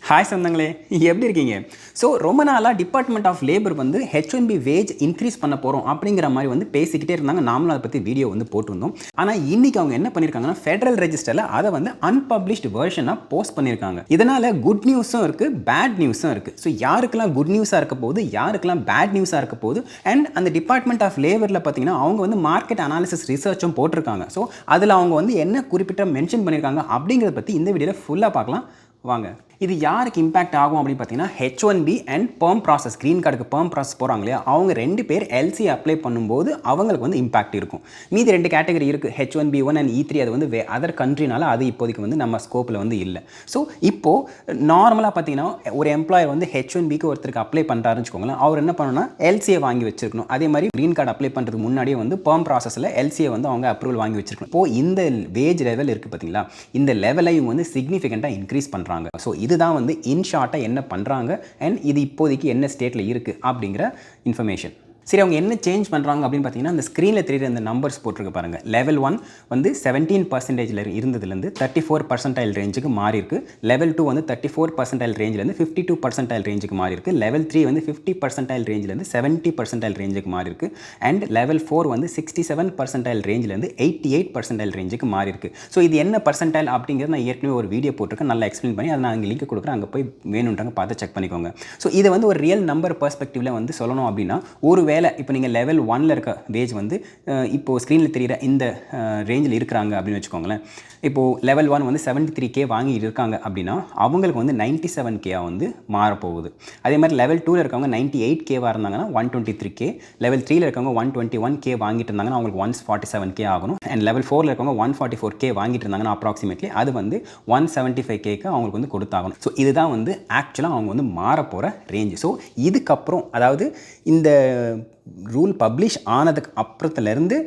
Hi சொந்தங்களே, எப்படி இருக்கீங்க? ஸோ ரொம்ப நாளாக டிபார்ட்மெண்ட் ஆஃப் லேபர் வந்து H1B வேஜ் இன்க்ரீஸ் பண்ண போகிறோம் அப்படிங்கிற மாதிரி வந்து பேசிக்கிட்டே இருந்தாங்க. நாமளும் அதை பற்றி வீடியோ வந்து போட்டிருந்தோம். ஆனால் இன்னைக்கு அவங்க என்ன பண்ணியிருக்காங்கன்னா, ஃபெடரல் ரெஜிஸ்டரில் அதை வந்து அன்பப்ளிஷ்டு வெர்ஷனாக போஸ்ட் பண்ணியிருக்காங்க. இதனால் குட் நியூஸும் இருக்குது, பேட் நியூஸும் இருக்குது. ஸோ யாருக்கெல்லாம் குட் நியூஸாக இருக்க போகுது, யாருக்கெல்லாம் பேட் நியூஸாக இருக்க போகுது, அண்ட் அந்த டிபார்ட்மெண்ட் ஆஃப் லேபரில் பார்த்தீங்கன்னா அவங்க வந்து மார்க்கெட் அனாலிசிஸ் ரிசர்ச்சும் போட்டிருக்காங்க. ஸோ அதில் அவங்க வந்து என்ன குறிப்பிட்ட மென்ஷன் பண்ணியிருக்காங்க அப்படிங்கிறத பற்றி இந்த வீடியோவில் ஃபுல்லாக பார்க்கலாம் வாங்க. இது யாருக்கு இம்பாக்ட் ஆகும் அப்படின்னு பார்த்தீங்கன்னா, H1B and perm process, green கார்டுக்கு பெர்ம் ப்ராசஸ் போகிறாங்க இல்லையா, அவங்க 2 பேர் LC அப்ளை பண்ணும்போது அவங்களுக்கு வந்து இம்பாக்ட் இருக்கும். மீதி 2 கேட்டகரி இருக்குது, H1B1 அண்ட் E3. அது வந்து அதர் கண்ட்ரினால அது இப்போதைக்கு வந்து நம்ம ஸ்கோப்பில் வந்து இல்லை. ஸோ இப்போது நார்மலாக பார்த்தீங்கன்னா ஒரு எம்ப்ளாயர் வந்து H1Bக்கு ஒருத்தருக்கு அப்ளை பண்ணுறாருன்னு வச்சுக்கோங்களேன். அவர் என்ன பண்ணணும்னா LCயை வாங்கி வச்சிருக்கணும். அதே மாதிரி க்ரீன் கார்டு அப்ளை பண்ணுறதுக்கு முன்னாடியே வந்து பெர்ம் ப்ராசஸில் LCயை வந்து அவங்க அப்ரூவல் வாங்கி வச்சிருக்கணும். இப்போது இந்த வேஜ் லெவல் இருக்குது பார்த்தீங்களா, இந்த லெவலையும் வந்து சிக்னிஃபிகண்ட்டாக இன்க்ரீஸ் பண்ணுறாங்க. ஸோ இதுதான் வந்து இன்ஷார்ட்டாக என்ன பண்ணுறாங்க அண்ட் இது இப்போதைக்கு என்ன ஸ்டேட்டில் இருக்குது அப்படிங்கிற இன்ஃபர்மேஷன். சரி, அவங்க என்ன சேஞ்ச் பண்ணுறாங்க அப்படின்னு பார்த்தீங்கன்னா, அந்த ஸ்க்ரீனில் தெரியுற அந்த நம்பர்ஸ் போட்டிருக்க பாருங்கள். லெவல் 1 வந்து 17% இருந்ததுலேருந்து 34% ரேஞ்சுக்கு மாறி இருக்கு. லெவல் 2 வந்து 34% ரேஞ்சிலேருந்து 52% ரேஞ்சுக்கு மாறி இருக்கு. லெவல் 3 வந்து 50% ரேஞ்சிலேருந்து 70% ரேஞ்சுக்கு மாறி இருக்கு. அண்ட் லெவல் 4 வந்து 67% ரேஞ்சிலேருந்து 88% ரேஞ்சுக்கு மாறி இருக்கு. ஸோ இது என்ன பர்சன்டைல் அப்படிங்கிறது நான் ஏற்கனவே ஒரு வீடியோ போட்டிருக்கேன், நல்லா எக்ஸ்பிளைன் பண்ணி அதை நான் அங்கே லிங்க் கொடுக்குறேன், அங்கே போய் வேணுன்றாங்க பார்த்து செக் பண்ணிக்கோங்க. ஸோ இதை வந்து ஒரு ரியல் நம்பர் பெர்ஸ்பெக்டிவில் வந்து சொல்லணும் அப்படின்னா, ஒரு இப்போ நீங்கள் லெவல் 1ல் இருக்க வேஜ் வந்து இப்போது ஸ்க்ரீனில் தெரிகிற இந்த ரேஞ்சில் இருக்கிறாங்க அப்படின்னு வச்சுக்கோங்களேன். இப்போது லெவல் 1 வந்து 73K வாங்கி இருக்காங்க அப்படின்னா அவங்களுக்கு வந்து 97K வந்து மாறப்போகுது. அதே மாதிரி லெவல் 2ல் இருக்கவங்க 98K இருந்தாங்கன்னா 123K, லெவல் 3ல் இருக்கவங்க 121K வாங்கிட்டு இருந்தாங்கன்னா அவங்களுக்கு 147K ஆகணும். அண்ட் லெவல் 4ல் இருக்கவங்க 144K வாங்கிட்டு இருந்தாங்கன்னா அப்ராக்சிமேட்லி அது வந்து 175Kக்கு அவங்களுக்கு வந்து கொடுத்தாகணும். ஸோ இதுதான் வந்து ஆக்சுவலாக அவங்க வந்து மாறப்போகிற ரேஞ்சு. ஸோ இதுக்கப்புறம் அதாவது இந்த ரூல் பப்ளிஷ் ஆனதுக்கு அப்புறத்துலேருந்து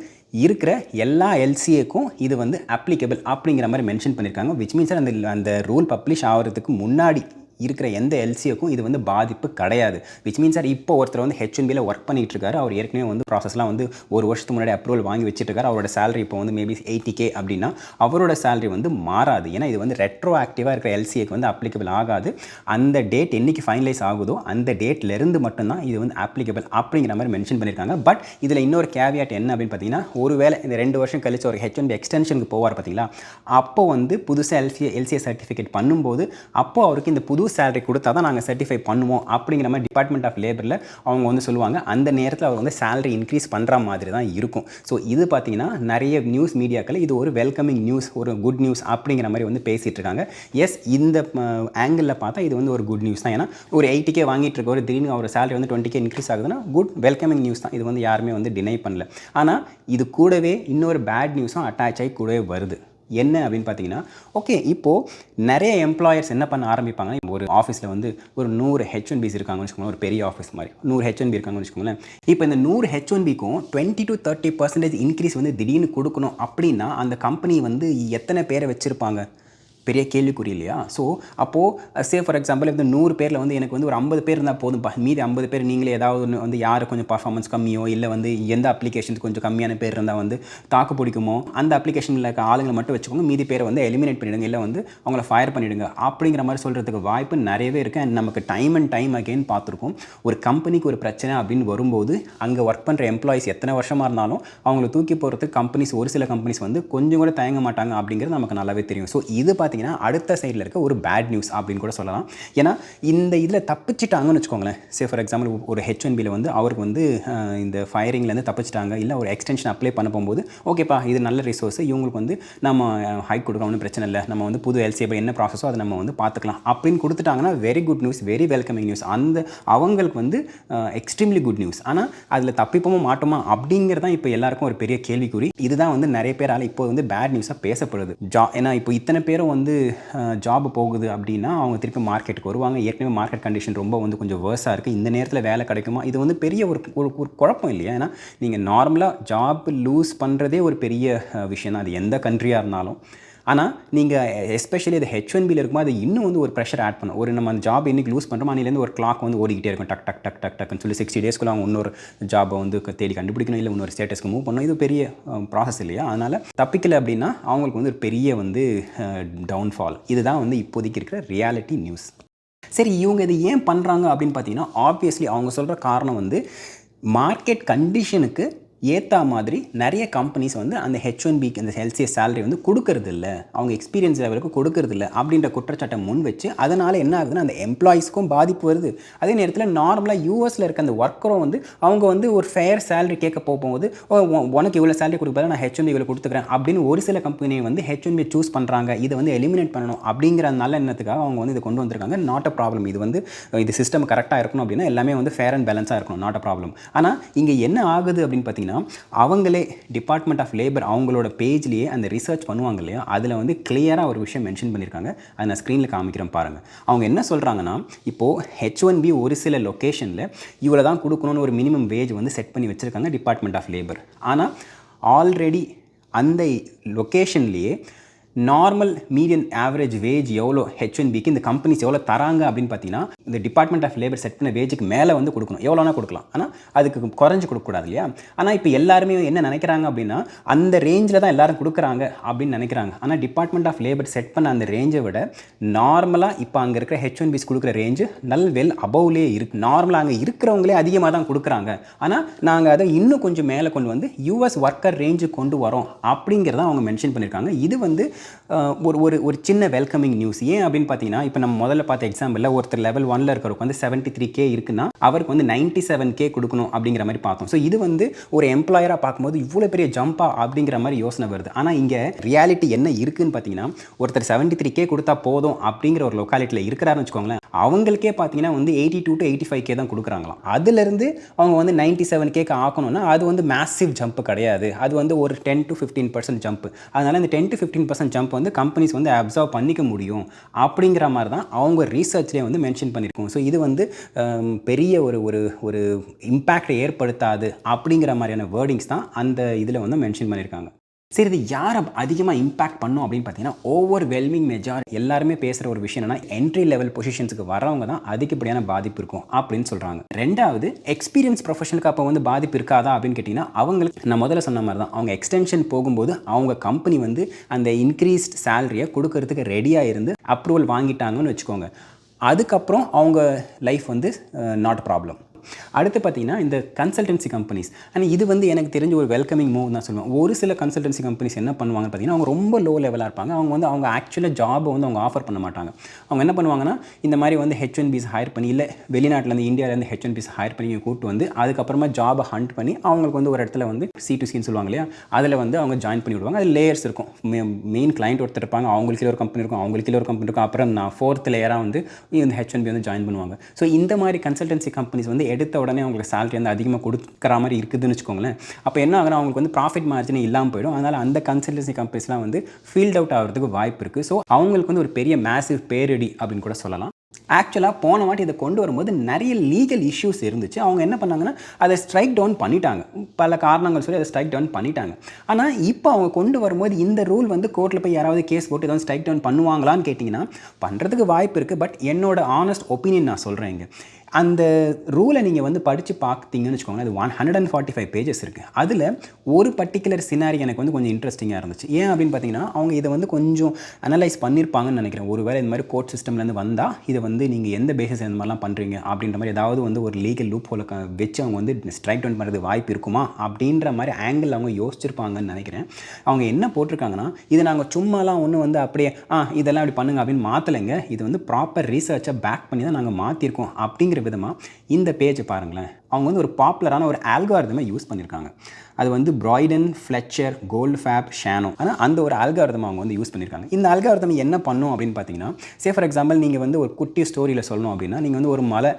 இருக்கிற எல்லா LCAக்கும் இது வந்து அப்ளிகபிள் அப்படிங்கிற மாதிரி மென்ஷன் பண்ணியிருக்காங்க. விச் மீன்ஸ் அந்த ரூல் பப்ளிஷ் ஆகிறதுக்கு முன்னாடி இருக்கிற எந்த LCAக்கும் இது வந்து பாதிப்பு கிடையாது. விச் மீன்ஸ் இப்போ ஒருத்தர் வந்து H1Bயில் ஒர்க் பண்ணிகிட்டு இருக்காரு, அவர் ஏற்கனவே வந்து ப்ராசஸ்லாம் வந்து ஒரு வருஷத்துக்கு முன்னாடி அப்ரூவல் வாங்கி வச்சுட்டு இருக்காரு. அவரோட சேலரி இப்போ வந்து மேபி 80K அப்படின்னா அவரோட சேலரி வந்து மாறாது. ஏன்னா இது வந்து ரெட்ரோ ஆக்டிவாக இருக்கிற LCAக்கு வந்து அப்ளிகபிள் ஆகாது. அந்த டேட் என்றைக்கு ஃபைனலைஸ் ஆகுதோ அந்த டேட்லேருந்து மட்டும்தான் இது வந்து அப்ளிகபிள் அப்படிங்கிற மாதிரி மென்ஷன் பண்ணியிருக்காங்க. பட் இதில் இன்னொரு கேவியாட் என்ன அப்படின்னு பார்த்தீங்கன்னா, ஒருவேளை இந்த 2 வருஷம் கழிச்சு ஒரு H1B எக்ஸ்டென்ஷனுக்கு போவார் பார்த்தீங்களா, அப்போ வந்து புதுசாக LCA சர்டிஃபிகேட் பண்ணும்போது அப்போது அவருக்கு இந்த புது சேலரி கொடுத்தா தான் நாங்கள் சர்டிஃபை பண்ணுவோம் அப்படிங்கிற மாதிரி டிபார்ட்மெண்ட் ஆஃப் லேபரில் அவங்க வந்து சொல்லுவாங்க. அந்த நேரத்தில் அவர் வந்து சேலரி இன்க்ரீஸ் பண்ணுற மாதிரி தான் இருக்கும். ஸோ இது பார்த்தீங்கன்னா நிறைய நியூஸ் மீடியாக்கள் இது ஒரு வெல்கமிங் நியூஸ், ஒரு குட் நியூஸ் அப்படிங்கிற மாதிரி வந்து பேசிகிட்டு இருக்காங்க. எஸ், இந்த ஆங்கிளில் பார்த்தா இது வந்து ஒரு குட் நியூஸ் தான். ஏன்னா ஒரு 80K வாங்கிட்டு இருக்க ஒரு திடீர்னு அவர் சேலரி வந்து 20K இன்க்ரீஸ் ஆகுதுன்னா குட் வெல்கமிங் நியூஸ் தான். இது வந்து யாருமே வந்து டினை பண்ணல. ஆனால் இது கூடவே இன்னொரு பேட் நியூஸும் அட்டாச் ஆகி கூடவே வருது. என்ன அப்படின்னு பார்த்தீங்கன்னா, ஓகே இப்போது நிறைய எம்ப்ளாயர்ஸ் என்ன பண்ண ஆரம்பிப்பாங்கன்னா, ஒரு ஆஃபீஸில் வந்து ஒரு 100 H1Bs இருக்காங்கன்னு வச்சுக்கோங்களேன், ஒரு பெரிய ஆஃபீஸ் மாதிரி 100 H1B இருக்காங்கன்னு வச்சுக்கோங்களேன். இப்போ இந்த 100 H1Bக்கும் 20 to 30% இன்க்ரீஸ் வந்து திடீர்னு கொடுக்கணும் அப்படின்னா அந்த கம்பெனி வந்து எத்தனை பேரை வச்சுருப்பாங்க? பெரிய கேள்விக்குறி இல்லையா? ஸோ அப்போது சே ஃபார் எக்ஸாம்பிள் இந்த 100 பேரில் வந்து எனக்கு வந்து ஒரு 50 பேர் இருந்தால் போதும்ப்பா, மீதி 50 பேர் நீங்களே ஏதாவது ஒன்று வந்து யார் கொஞ்சம் பர்ஃபார்மன்ஸ் கம்மியோ இல்லை வந்து எந்த அப்ளிகேஷனுக்கு கொஞ்சம் கம்மியான பேர் இருந்தால் வந்து தாக்கு பிடிக்குமோ அந்த அப்ளிகேஷனில் இருக்க ஆளுங்களை மட்டும் வச்சுக்கோங்க, மீதி பேரை வந்து எலிமினேட் பண்ணிவிடுங்க, இல்லை வந்து அவங்கள ஃபயர் பண்ணிவிடுங்க அப்படிங்கிற மாதிரி சொல்கிறதுக்கு வாய்ப்பு நிறையவே இருக்குது. அண்ட் நமக்கு டைம் அண்ட் டைம் அகெயின் பார்த்துருக்கோம். ஒரு கம்பெனிக்கு ஒரு பிரச்சனை அப்படின்னு வரும்போது அங்கே ஒர்க் பண்ணுற எம்ப்ளாயிஸ் எத்தனை வருஷமாக இருந்தாலும் அவங்கள தூக்கி போகிறதுக்கு கம்பெனிஸ், ஒரு சில கம்பெனிஸ் வந்து கொஞ்சம் கூட தயங்க மாட்டாங்க அப்படிங்கிறது நமக்கு நல்லாவே தெரியும். ஸோ இது பார்த்தீங்கன்னா அடுத்த சைடில் இருக்க ஒரு பேட் நியூஸ் அப்படின்னு கூட சொல்லலாம். ஏன்னா இந்த இதில் தப்பிச்சிட்டாங்கன்னு வச்சுக்கோங்களேன். சே ஃபார் எக்ஸாம்பிள் ஒரு H1Bயில் வந்து அவருக்கு வந்து இந்த ஃபயரிங்லேருந்து தப்பிச்சிட்டாங்க, இல்லை ஒரு எக்ஸ்டென்ஷன் அப்ளை பண்ண போகும்போது ஓகேப்பா இது நல்ல ரிசோர்ஸ், இவங்களுக்கு வந்து நம்ம ஹைக் கொடுக்க ஒன்றும் பிரச்சனை இல்லை, நம்ம வந்து புது LCA என்ன ப்ராசஸோ அதை நம்ம வந்து பார்த்துக்கலாம் அப்படின்னு கொடுத்துட்டாங்கன்னா very good news, very welcoming news. அந்த அவங்களுக்கு வந்து எக்ஸ்ட்ரீம்லி குட் நியூஸ். ஆனால் அதில் தப்பிப்போமா மாட்டோமா அப்படிங்கிறதான் இப்போ எல்லாருக்கும் ஒரு பெரிய கேள்விக்குறி. இதுதான் வந்து நிறைய பேரால் இப்போ வந்து பேட் நியூஸாக பேசப்படுது. ஏன்னா இப்போ இத்தனை பேரும் வந்து ஜாப் போகுது அப்படின்னா அவங்க திருப்பி மார்க்கெட்டுக்கு வருவாங்க. ஏற்கனவே மார்க்கெட் கண்டிஷன் ரொம்ப வந்து கொஞ்சம் வேர்ஸாக இருக்குது. இந்த நேரத்தில் வேலை கிடைக்குமா, இது வந்து பெரிய ஒரு குழப்பம் இல்லையா? ஏன்னா நீங்கள் நார்மலாக ஜாப் லூஸ் பண்ணுறதே ஒரு பெரிய விஷயம் தான், அது எந்த கண்ட்ரியாக இருந்தாலும். ஆனால் நீங்கள் எஸ்பெஷலி அது H1Bயில் இருக்கும்போது அது இன்னும் வந்து ஒரு ப்ரெஷர் ஆட் பண்ணும். ஒரு நம்ம அந்த ஜாப் இன்றைக்கி லூஸ் பண்ணுறோம், அன்னிலேருந்து ஒரு கிளாக் வந்து ஓடிக்கிட்டே இருக்கும், டக் டக் டக் டக் டக்குன்னு சொல்லி 60 டேஸ்க்குள்ள அவங்க இன்னொரு ஜாபை வந்து தேடி கண்டுபிடிக்கணும், இல்லை இன்னொரு ஸ்டேட்டஸ்க்கு மூவ் பண்ணணும். இது பெரிய ப்ராசஸ் இல்லையா? அதனால் தப்பிக்கலை அப்படின்னா அவங்களுக்கு வந்து ஒரு பெரிய வந்து டவுன்ஃபால். இதுதான் வந்து இப்போதைக்கு இருக்கிற ரியாலிட்டி நியூஸ். சரி, இவங்க இது ஏன் பண்ணுறாங்க அப்படின்னு பார்த்தீங்கன்னா, ஆப்வியஸ்லி அவங்க சொல்கிற காரணம் வந்து மார்க்கெட் கண்டிஷனுக்கு ஏற்ற மாதிரி நிறைய கம்பெனிஸ் வந்து அந்த H1Bக்கு அந்த எல்சிஎஸ் சேலரி வந்து கொடுக்கறதில்ல, அவங்க எக்ஸ்பீரியன்ஸ் லெவலுக்கு கொடுக்கறதில்ல அப்படின்ற குற்றச்சாட்டை முன் வச்சு அதனால் என்ன ஆகுதுன்னா அந்த எம்ப்ளாயீஸ்க்கும் பாதிப்பு வருது. அதே நேரத்தில் நார்மலாக யூஎஸில் இருக்க அந்த ஒர்க்கரும் வந்து அவங்க வந்து ஒரு ஃபேர் சேலரி கேட்க போகும்போது உனக்கு இவ்வளோ சேலரி கொடுப்பதில்ல, நான் H1B இவ்வளோ கொடுத்துக்கிறேன் அப்படின்னு ஒரு சில கம்பெனி வந்து H1B சூஸ் பண்ணுறாங்க. இதை வந்து எலிமினேட் பண்ணணும் அப்படிங்கிற நல்ல எண்ணத்துக்காக அவங்க வந்து இதை கொண்டு வந்திருக்காங்க. Not a problem. இது வந்து இது சிஸ்டம் கரெக்டாக இருக்கணும் அப்படின்னா எல்லாமே வந்து ஃபேர் அண்ட் பேலன்ஸாக இருக்கணும். Not a problem. ஆனால் இங்கே என்ன ஆகுது அப்படின்னு பார்த்தீங்கன்னா, அவங்களே டிபார்ட்மெண்ட் ஆஃப் லேபர் அவங்களோட பேஜ்லேயே அந்த ரிசர்ச் பண்ணுவாங்க இல்லையா, அதில் வந்து கிளியராக ஒரு விஷயம் மென்ஷன் பண்ணியிருக்காங்க. அதை நான் ஸ்க்ரீனில் காமிக்கிறேன் பாருங்கள். அவங்க என்ன சொல்கிறாங்கன்னா, இப்போது H1B ஒரு சில லொக்கேஷனில் இவ்வளோ தான் கொடுக்கணும்னு ஒரு மினிமம் வேஜ் வந்து செட் பண்ணி வச்சுருக்காங்க டிபார்ட்மெண்ட் ஆஃப் லேபர். ஆனால் ஆல்ரெடி அந்த லொக்கேஷன்லேயே நார்மல் மீடியன் ஆவரேஜ் வேஜ் எவ்வளோ H1Bக்கு இந்த கம்பெனிஸ் எவ்வளோ தராங்க அப்படின்னு பார்த்தீங்கன்னா, இந்த டிபார்ட்மெண்ட் ஆஃப் லேபர் செட் பண்ண வேஜுக்கு மேலே வந்து கொடுக்கணும். எவ்வளோனா கொடுக்கலாம், ஆனால் அதுக்கு குறைஞ்சு கொடுக்கக்கூடாது இல்லையா. ஆனால் இப்போ எல்லாருமே என்ன நினைக்கிறாங்க அப்படின்னா, அந்த ரேஞ்சில் தான் எல்லாரும் கொடுக்குறாங்க அப்படின்னு நினைக்கிறாங்க. ஆனால் டிபார்ட்மெண்ட் ஆஃப் லேபர் செட் பண்ண அந்த ரேஞ்சை விட நார்மலாக இப்போ அங்கே இருக்கிற H1Bs கொடுக்குற ரேஞ்சு வெல் அபவ்லேயே இருக்குது. நார்மலாக அங்கே இருக்கிறவங்களே அதிகமாக தான் கொடுக்குறாங்க. ஆனால் நாங்கள் அதை இன்னும் கொஞ்சம் மேலே கொண்டு வந்து யூஎஸ் ஒர்க்கர் ரேஞ்சு கொண்டு வரோம் அப்படிங்கிறத அவங்க மென்ஷன் பண்ணியிருக்காங்க. இது வந்து ஒரு சின்ன வெல்கமிங் நியூஸ். ஏன் அப்படின்னு பார்த்தீங்கன்னா, இப்போ நம்ம முதல்ல பார்த்த எக்ஸாம்பிளில் ஒருத்தர் லெவல் 1ல் இருக்கிறவருக்கு வந்து 73K இருக்குன்னா அவருக்கு வந்து 97K கொடுக்கணும் அப்படிங்கிற மாதிரி பார்த்தோம். ஸோ இது வந்து ஒரு எம்ப்ளாயராக பார்க்கும்போது இவ்வளோ பெரிய ஜம்பா அப்படிங்கிற மாதிரி யோசனை வருது. ஆனால் இங்கே ரியாலிட்டி என்ன இருக்குன்னு பார்த்தீங்கன்னா, ஒருத்தர் 73K கொடுத்தா போதும் அப்படிங்கிற ஒரு லொக்காலிட்டியில் இருக்கிறாருன்னு வச்சுக்கோங்களேன், அவங்களுக்கே பார்த்தீங்கன்னா வந்து 82 to 85K தான் கொடுக்குறாங்களாம். அதுலேருந்து அவங்க வந்து 97Kக்கு ஆக்கணும்னா அது வந்து மேசிவ் ஜம்ப் கிடையாது. அது வந்து ஒரு 10 to 15% ஜம்ப். அதனால் இந்த 10 to 15% ஜம்ப் வந்து கம்பெனிஸ் வந்து அப்சர்வ் பண்ணிக்க முடியும் அப்படிங்கிற மாதிரி தான் அவங்க ரீசர்ச்லேயே வந்து மென்ஷன் பண்ணியிருக்கோம். ஸோ இது வந்து பெரிய ஒரு இம்பேக்டை ஏற்படுத்தாது அப்படிங்கிற மாதிரியான வேர்டிங்ஸ் தான் அந்த இதில் வந்து மென்ஷன் பண்ணியிருக்காங்க. சரி, இது யாரை அதிகமாக இம்பாக்ட் பண்ணும் அப்படின்னு பார்த்தீங்கன்னா, ஓவர்வெல்மிங் மெஜாரிட்டி எல்லாருமே பேசுகிற ஒரு விஷயம் என்னன்னா, என்ட்ரி லெவல் பொசிஷன்ஸுக்கு வரவங்க தான் அதிகப்படியான பாதிப்பு இருக்கும் அப்படின்னு சொல்கிறாங்க. ரெண்டாவது, எக்ஸ்பீரியன்ஸ் ப்ரொஃபஷனுக்கு அப்போ வந்து பாதிப்பு இருக்காதா அப்படின்னு கேட்டிங்கன்னா, அவங்களுக்கு நான் முதல்ல சொன்ன மாதிரி தான், அவங்க எக்ஸ்டென்ஷன் போகும்போது அவங்க கம்பெனி வந்து அந்த இன்க்ரீஸ்ட் சேலரியை கொடுக்கறதுக்கு ரெடியாக இருந்து அப்ரூவல் வாங்கிட்டாங்கன்னு வச்சுக்கோங்க. அதுக்கப்புறம் அவங்க லைஃப் வந்து நாட் ப்ராப்ளம். அடுத்து பார்த்தீங்கன்னா, இந்த கன்சல்டன்சி கம்பெனிஸ், ஆனால் இது வந்து எனக்கு தெரிஞ்ச ஒரு வெல்கமிங் மூவ் தான் சொல்லுவேன். ஒரு சில கன்சல்டன்சி கம்பெனிஸ் என்ன பண்ணுவாங்கன்னு பார்த்தீங்கன்னா, அவங்க ரொம்ப லோ லெவலாக இருப்பாங்க. அவங்க ஆக்சுவலாக ஜாபை வந்து அவங்க ஆஃபர் பண்ண மாட்டாங்க. அவங்க என்ன பண்ணுவாங்கன்னா, இந்த மாதிரி வந்து H1Bs ஹையர் பண்ணி, இல்லை வெளிநாட்டிலேருந்து இந்தியாவிலேருந்து H1Bs ஹையர் பண்ணி கூப்பிட்டு வந்து அதுக்கப்புறமா ஜாபை ஹண்ட் பண்ணி அவங்களுக்கு வந்து ஒரு இடத்துல வந்து C2Cன்னு சொல்லுவாங்க இல்லையா, அதில் வந்து அவங்க ஜாயின் பண்ணி விடுவாங்க. அது லேயர்ஸ் இருக்கும். மெயின் கிளைண்ட் ஒருத்தர் இருப்பாங்க, அவங்களுக்கு ஒரு கம்பெனி இருக்கும், அவங்களுக்கு ஒரு கம்பெனி இருக்கும், அப்புறம் நான் 4th லேயராக வந்து இந்த H1B வந்து ஜாயின் பண்ணுவாங்க. ஸோ இந்த மாதிரி கன்சல்டன்சி கம்பெனிஸ் வந்து எடுத்த உடனே அவங்களுக்கு சேலரி வந்து அதிகமாக கொடுக்குற மாதிரி இருக்குதுன்னு வச்சுக்கோங்களேன். அப்போ என்ன ஆகுனா, அவங்களுக்கு வந்து ப்ராஃபிட் மார்ஜின் இல்லாமல் போயிடும். அதனால் அந்த கன்சல்டன்சி கம்பெனிஸ்லாம் வந்து ஃபீல்ட் அவுட் ஆகிறதுக்கு வாய்ப்பு இருக்குது. ஸோ அவங்களுக்கு வந்து ஒரு பெரிய மேசிவ் பேரிடி அப்படின்னு கூட சொல்லலாம். ஆக்சுவலாக போன வாட்டி இதை கொண்டு வரும்போது நிறைய லீகல் இஷ்யூஸ் இருந்துச்சு. அவங்க என்ன பண்ணாங்கன்னா, அதை ஸ்ட்ரைக் டவுன் பண்ணிட்டாங்க. பல காரணங்கள் சொல்லி அதை ஸ்ட்ரைக் டவுன் பண்ணிட்டாங்க. ஆனால் இப்போ அவங்க கொண்டு வரும்போது இந்த ரூல் வந்து கோர்ட்டில் போய் யாராவது கேஸ் போட்டு எதாவது ஸ்ட்ரைக் டவுன் பண்ணுவாங்களான்னு கேட்டிங்கன்னா, பண்ணுறதுக்கு வாய்ப்பு இருக்குது. பட் என்னோட ஆனஸ்ட் ஒப்பீனியன் நான் சொல்கிறேன். இங்கே அந்த ரூலை நீங்கள் வந்து படித்து பார்த்தீங்கன்னு வச்சுக்கோங்களேன், அது 145 பேஜஸ் இருக்குது. அதில் ஒரு பர்டிகுலர் சினாரி எனக்கு வந்து கொஞ்சம் இன்ட்ரெஸ்டிங்காக இருந்துச்சு. ஏன் அப்படின்னு பார்த்தீங்கன்னா, அவங்க இதை வந்து கொஞ்சம் அனலைஸ் பண்ணியிருப்பாங்கன்னு நினைக்கிறேன். ஒருவேளை இந்த மாதிரி கோர்ட் சிஸ்டம்லேருந்து வந்தால் இதை வந்து நீங்கள் எந்த பேசிஸ் இந்த மாதிரிலாம் பண்ணுறீங்க அப்படின்ற மாதிரி ஏதாவது வந்து ஒரு லீகல் லூப் ஹோலை வச்சு அவங்க வந்து ஸ்ட்ரைக் டவுன் பண்ணுறது வாய்ப்பு இருக்குமா அப்படின்ற மாதிரி ஆங்கிள் அவங்க யோசிச்சிருப்பாங்கன்னு நினைக்கிறேன். அவங்க என்ன போட்டிருக்காங்கன்னா, இது நாங்கள் சும்மாலாம் ஒன்று வந்து அப்படியே இதெல்லாம் அப்படி பண்ணுங்க அப்படின்னு மாற்றலைங்க, இது வந்து ப்ராப்பர் ரீசர்ச்சை பேக் பண்ணி தான் நாங்கள் மாற்றிருக்கோம் அப்படிங்கிற விதமாக இந்த பேஜை பாருங்களேன். அவங்க வந்து ஒரு பாப்புலரான ஒரு ஆல்காரிதமை யூஸ் பண்ணியிருக்காங்க. அது வந்து பிராய்டன், ஃப்ளெச்சர், கோல்ட்ஃபேப், ஷானோ, ஆனால் அந்த ஒரு ஆல்காரிதம் அவங்க வந்து யூஸ் பண்ணியிருக்காங்க. இந்த ஆல்காரிதம் என்ன பண்ணும் அப்படின்னு பார்த்தீங்கன்னா, ஃபார் எக்ஸாம்பிள் நீங்கள் வந்து ஒரு குட்டி ஸ்டோரியில் சொல்லணும் அப்படின்னா, நீங்கள் வந்து ஒரு மலை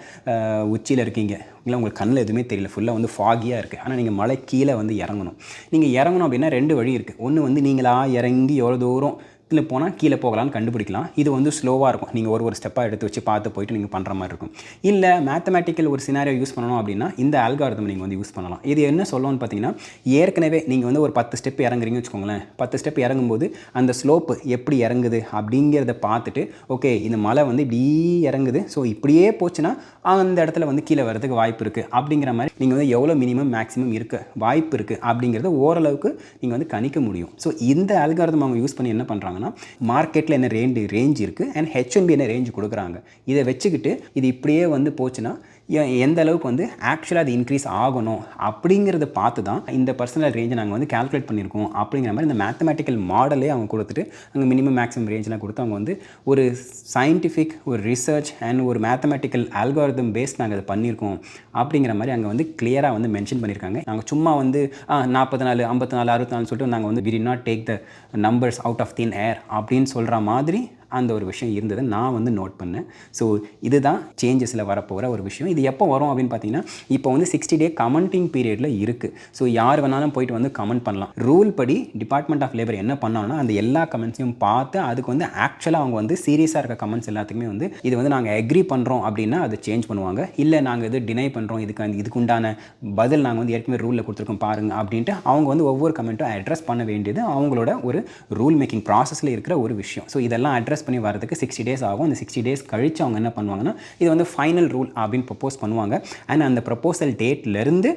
உச்சியில் இருக்கீங்க, இல்லை உங்களுக்கு கண்ணில் எதுவுமே தெரியல, ஃபுல்லாக வந்து ஃபாகியாக இருக்குது. ஆனால் நீங்கள் மலை கீழே வந்து இறங்கணும். நீங்கள் இறங்கணும் அப்படின்னா 2 வழி இருக்குது. ஒன்று வந்து நீங்களா இறங்கி எவ்வளோ தூரம் கீழே போனால் கீழே போகலான்னு கண்டுபிடிக்கலாம். இது வந்து ஸ்லோவாக இருக்கும். நீங்கள் ஒரு ஸ்டெப்பாக எடுத்து வச்சு பார்த்து போயிட்டு நீங்கள் பண்ணுற மாதிரி இருக்கும். இல்லை மேத்தமேட்டிக்கல் ஒரு சினாரியோ யூஸ் பண்ணணும் அப்படின்னா இந்த ஆல்காரிதம் நீங்கள் வந்து யூஸ் பண்ணலாம். இது என்ன சொல்லணும்னு பார்த்தீங்கன்னா, ஏற்கனவே நீங்கள் வந்து ஒரு 10 ஸ்டெப் இறங்குறீங்கன்னு வச்சுக்கோங்களேன். 10 ஸ்டெப் இறங்கும்போது அந்த ஸ்லோப்பு எப்படி இறங்குது அப்படிங்கிறத பார்த்துட்டு, ஓகே இந்த மலை வந்து இப்படி இறங்குது, ஸோ இப்படியே போச்சுன்னா அந்த இடத்துல வந்து கீழே வரதுக்கு வாய்ப்பு இருக்குது அப்படிங்கிற மாதிரி நீங்கள் வந்து எவ்வளோ மினிமம் மேக்ஸிமம் இருக்க வாய்ப்பு இருக்குது அப்படிங்கிறத ஓரளவுக்கு நீங்கள் வந்து கணிக்க முடியும். ஸோ இந்த ஆல்காரிதம் அவங்க யூஸ் பண்ணி என்ன பண்ணுறாங்க, பண்ணாங்கன்னா மார்க்கெட்டில் என்ன ரேஞ்ச் இருக்குது அண்ட் ஹெச்என்பி என்ன ரேஞ்ச் கொடுக்குறாங்க, இதை வச்சுக்கிட்டு இது இப்படியே வந்து போச்சுன்னா எந்த அளவுக்கு வந்து ஆக்சுவலாக அது இன்க்ரீஸ் ஆகணும் அப்படிங்கிறத பார்த்து தான் இந்த பர்சனல் ரேஞ்சை நாங்கள் வந்து கால்குலேட் பண்ணியிருக்கோம் அப்படிங்கிற மாதிரி இந்த மேத்தமெட்டிக்கல் மாடலே அவங்க கொடுத்துட்டு அங்கே மினிமம் மேக்ஸிமம் ரேஞ்செலாம் கொடுத்து அவங்க வந்து ஒரு சயின்டிஃபிக் ஒரு ரிசர்ச் அண்ட் ஒரு மேத்தமெட்டிக்கல் ஆல்காரிதம் பேஸ்ட் நாங்கள் அதை பண்ணியிருக்கோம் அப்படிங்கிற மாதிரி அங்கே வந்து கிளியராக வந்து மென்ஷன் பண்ணியிருக்காங்க. நாங்கள் சும்மா வந்து 44 54 64 சொல்லிட்டு நாங்கள் வந்து we did not take the numbers out of thin air அப்படின்னு சொல்கிற மாதிரி அந்த ஒரு விஷயம் இருந்ததை நான் வந்து நோட் பண்ணேன். ஸோ இதுதான் சேஞ்சஸில் வரப்போகிற ஒரு விஷயம். இது எப்போ வரும் அப்படின்னு பார்த்தீங்கன்னா இப்போ வந்து 60 டே கமெண்டிங் பீரியடில் இருக்குது. ஸோ யார் வேணாலும் போயிட்டு வந்து கமெண்ட் பண்ணலாம். ரூல் படி டிபார்ட்மெண்ட் ஆஃப் லேபர் என்ன பண்ணாங்கன்னா அந்த எல்லா கமெண்ட்ஸையும் பார்த்து அதுக்கு வந்து ஆக்சுவலாக அவங்க வந்து சீரியஸாக இருக்க கமெண்ட்ஸ் எல்லாத்துக்குமே வந்து இது வந்து நாங்கள் அக்ரி பண்ணுறோம் அப்படின்னா அதை சேஞ்ச் பண்ணுவாங்க. இல்லை நாங்கள் இது டினை பண்ணுறோம், இதுக்கு உண்டான பதில் நாங்கள் வந்து ஏற்கனவே ரூலில் கொடுத்துருக்கோம் பாருங்கள் அப்படின்ட்டு அவங்க வந்து ஒவ்வொரு கமெண்ட்டும் அட்ரஸ் பண்ண வேண்டியது அவங்களோட ஒரு ரூல் மேக்கிங் ப்ராசஸில் இருக்கிற ஒரு விஷயம். ஸோ இதெல்லாம் அட்ரஸ் பண்ணி வரதுக்கு 60 டேஸ் ஆகும். அந்த 60 டேஸ் கழித்து அவங்க என்ன பண்ணுவாங்கன்னா இது வந்து ஃபைனல் ரூல் அப்படின்னு ப்ரப்போஸ் பண்ணுவாங்க. அண்ட் அந்த ப்ரப்போசல் டேட்லேருந்து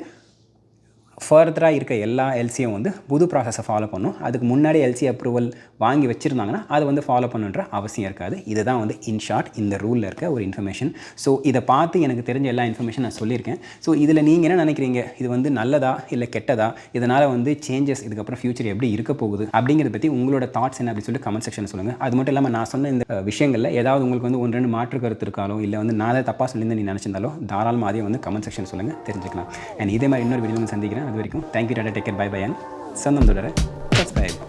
ஃபர்தராக இருக்க எல்லா எல்சியும் வந்து புது ப்ராசஸை ஃபாலோ பண்ணும். அதுக்கு முன்னாடி எல்சி அப்ரூவல் வாங்கி வச்சுருந்தாங்கன்னா அதை வந்து ஃபாலோ பண்ணுன்ற அவசியம் இருக்காது. இதுதான் வந்து இன் ஷார்ட் இந்த ரூலில் இருக்க ஒரு இன்ஃபர்மேஷன். ஸோ இதை பார்த்து எனக்கு தெரிஞ்ச எல்லா இன்ஃபர்மேஷன் நான் சொல்லியிருக்கேன். ஸோ இதில் நீங்கள் என்ன நினைக்கிறீங்க, இது வந்து நல்லதா இல்லை கெட்டதா, இதனால் வந்து சேஞ்சஸ் இதுக்கப்புறம் ஃபியூச்சர் எப்படி இருக்க போகுது அப்படிங்கிறத பற்றி உங்களோட தாட்ஸ் என்ன அப்படின்னு சொல்லிட்டு கமெண்ட் செக்ஷன் சொல்லுங்கள். அது மட்டும் இல்லாமல் நான் சொன்ன இந்த விஷயங்களில் ஏதாவது உங்களுக்கு வந்து 1-2 மாற்று கருத்து இருக்காலோ இல்லை வந்து நான் அதை தப்பாக சொல்லியிருந்தேன் நீ நினச்சிருந்தாலோ தாராளமாக அதையும் வந்து கமெண்ட் செக்ஷன் சொல்லுங்கள், தெரிஞ்சுக்கலாம். அண்ட் இதே மாதிரி இன்னொரு வீடியோ சந்திக்கிறேன். அது வரைக்கும் தேங்க்யூ டாடா, take care, bye bye and சொந்தம் தொடர சப்ஸ்கிரைப்.